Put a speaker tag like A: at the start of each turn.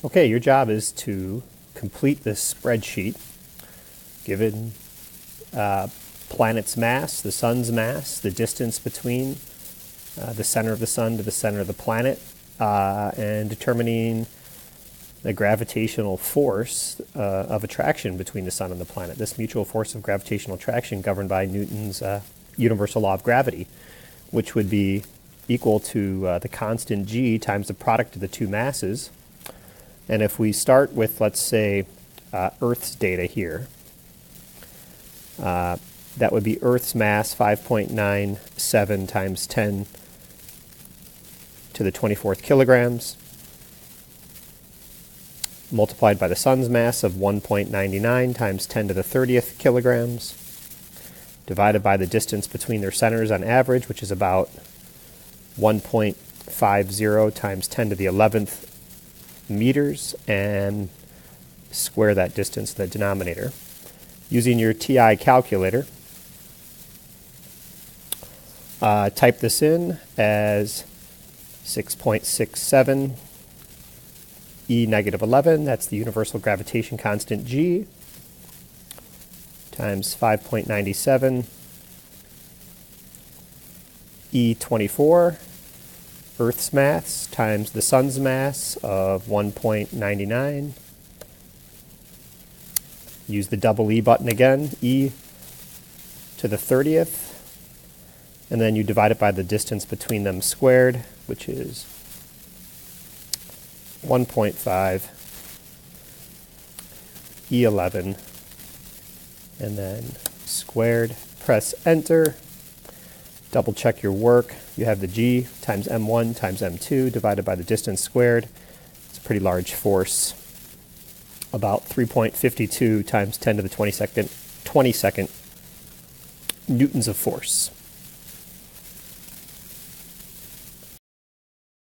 A: Okay, your job is to complete this spreadsheet given planet's mass, the sun's mass, the distance between the center of the sun to the center of the planet, and determining the gravitational force of attraction between the sun and the planet. This mutual force of gravitational attraction governed by Newton's universal law of gravity, which would be equal to the constant g times the product of the two masses. And if we start with, let's say, Earth's data here, that would be Earth's mass 5.97 times 10 to the 24th kilograms, multiplied by the sun's mass of 1.99 times 10 to the 30th kilograms, divided by the distance between their centers on average, which is about 1.50 times 10 to the 11th meters, and square that distance in the denominator. Using your TI calculator, type this in as 6.67 E negative 11, that's the universal gravitation constant G, times 5.97 E 24, Earth's mass times the sun's mass of 1.99. Use the double E button again, E to the 30th, and then you divide it by the distance between them squared, which is 1.5 E11, and then squared. Press enter. Double check your work. You have the G times M1 times M2 divided by the distance squared. It's a pretty large force, about 3.52 times 10 to the 22nd newtons of force.